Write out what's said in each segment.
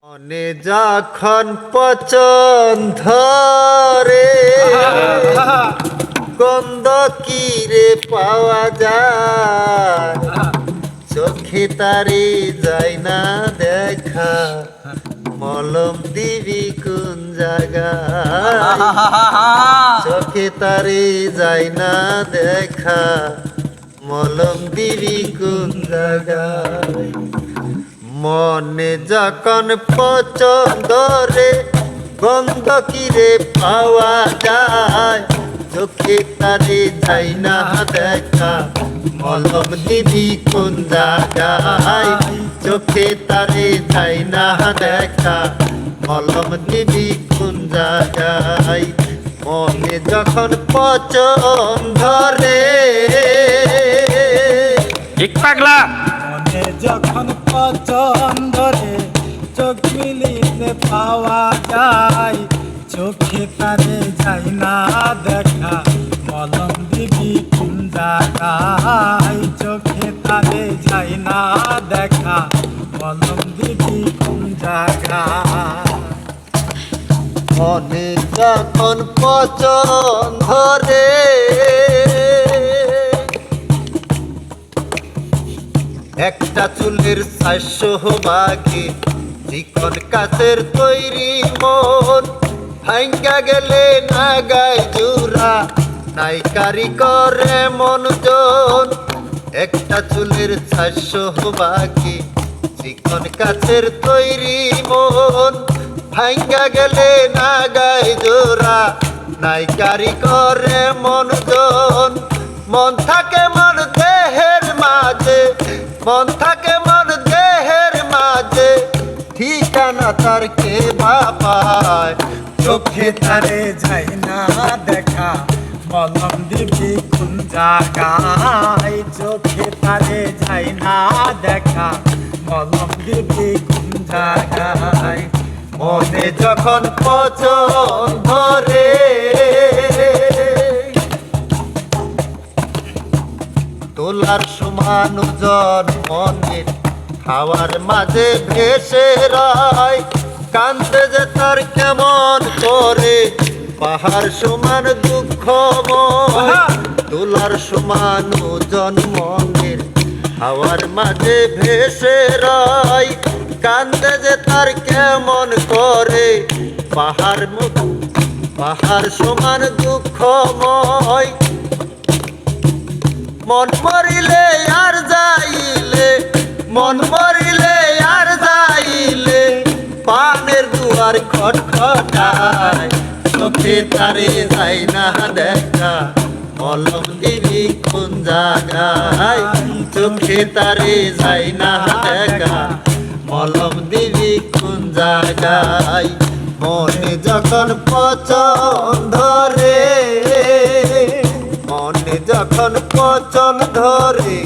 মনে যখন পচন ধরে গন্ধ কি রে পাওয়া যায়, চোখে তারে যায় না দেখা, মলম দিবি কোন জায়গায়, চোখে তারে যায় না দেখা, মলম দিবি কোন জায়গায়। মনে যখন পছন্দ রে গন্ধ কিরে পাওয়া যায়, চোখে তারে যাই না দেখা, মলম দিবি কোন জায়গায়, চোখে তারে যাই না দেখা, মলম দিবি কোন জায়গায়। মনে যখন পছন্দ রে ঠিক পাগলা মনে যখন পছন্দ রে চোখ মিলিতে পাওয়া যায়, চোখে তারে যাই না দেখা, মলম দিবি কোন জায়গায়, চোখে তারে যাই না দেখা, মলম দিবি কোন জায়গায়। মনে যখন পছন্দ রে একটা চুলের 400 ভাগে চিকন কাচের তৈরি মন, ভাঙ্গা গেলে না গায় জোড়া, নাই কারিগরে মন জন। একটা চুলের 400 ভাগে চিকন কাচের তৈরি মন, ভাঙ্গা গেলে না গায় জোড়া, নাই কারিগরে মন জন। মন থাকে মন দেহের মাঝে, মন থাকে মন দেহের মাঝে, ঠিকানা তার কে বাপায়, চোখে তারে যাই না দেখা, মলম দিবি কোন জায়গায়, চোখে তারে যাই না দেখা, মলম দিবি কোন জায়গায়। মনে যখন পছন্দ রে তোলার সমান ওজন মনের হাওয়ার মাঝে ভেসে রয়, কান্দে যে তার কেমন করে পাহাড় সমান দুঃখময়। তোলার সমান ওজন মনের হাওয়ার মাঝে ভেসে রয়, কান্দে যে তার কেমন করে পাহাড় সমান দুঃখময়। মন মরিলে আর যাইলে, মন মরিলে আর যাইলে, পানের দুয়ার খটখটায়, চোখে তারে যাই না দেখা, মলম দিবি কোন জায়গায়, চোখে তারে যাই না দেখা, মলম দিবি কোন জায়গায়। মনে যখন পছন্দ রে, মনে যখন পছন্দ রে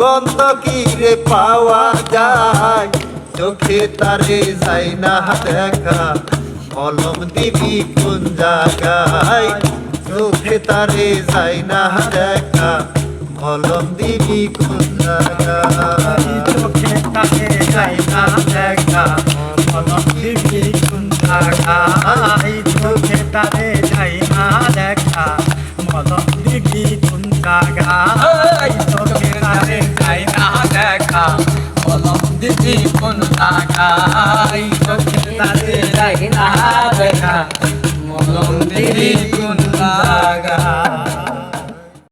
গন্ধ কি রে পাওয়া যায়, চোখে তারে যাই না দেখা, মলম দিবি কোন জায়গায়, চোখে তারে যাই না দেখা, মলম দিবি কোন জায়গায়। চোখে তারে যাই না দেখা, মলম দিবি কোন জায়গায়, চোখে তারে যাই না দেখা, মলম দিবি কোন জায়গায়, চোখে তারে যাই না দেখা, মলম দিবি কোন জায়গায়, চোখে তারে যাই না দেখা, মলম দিবি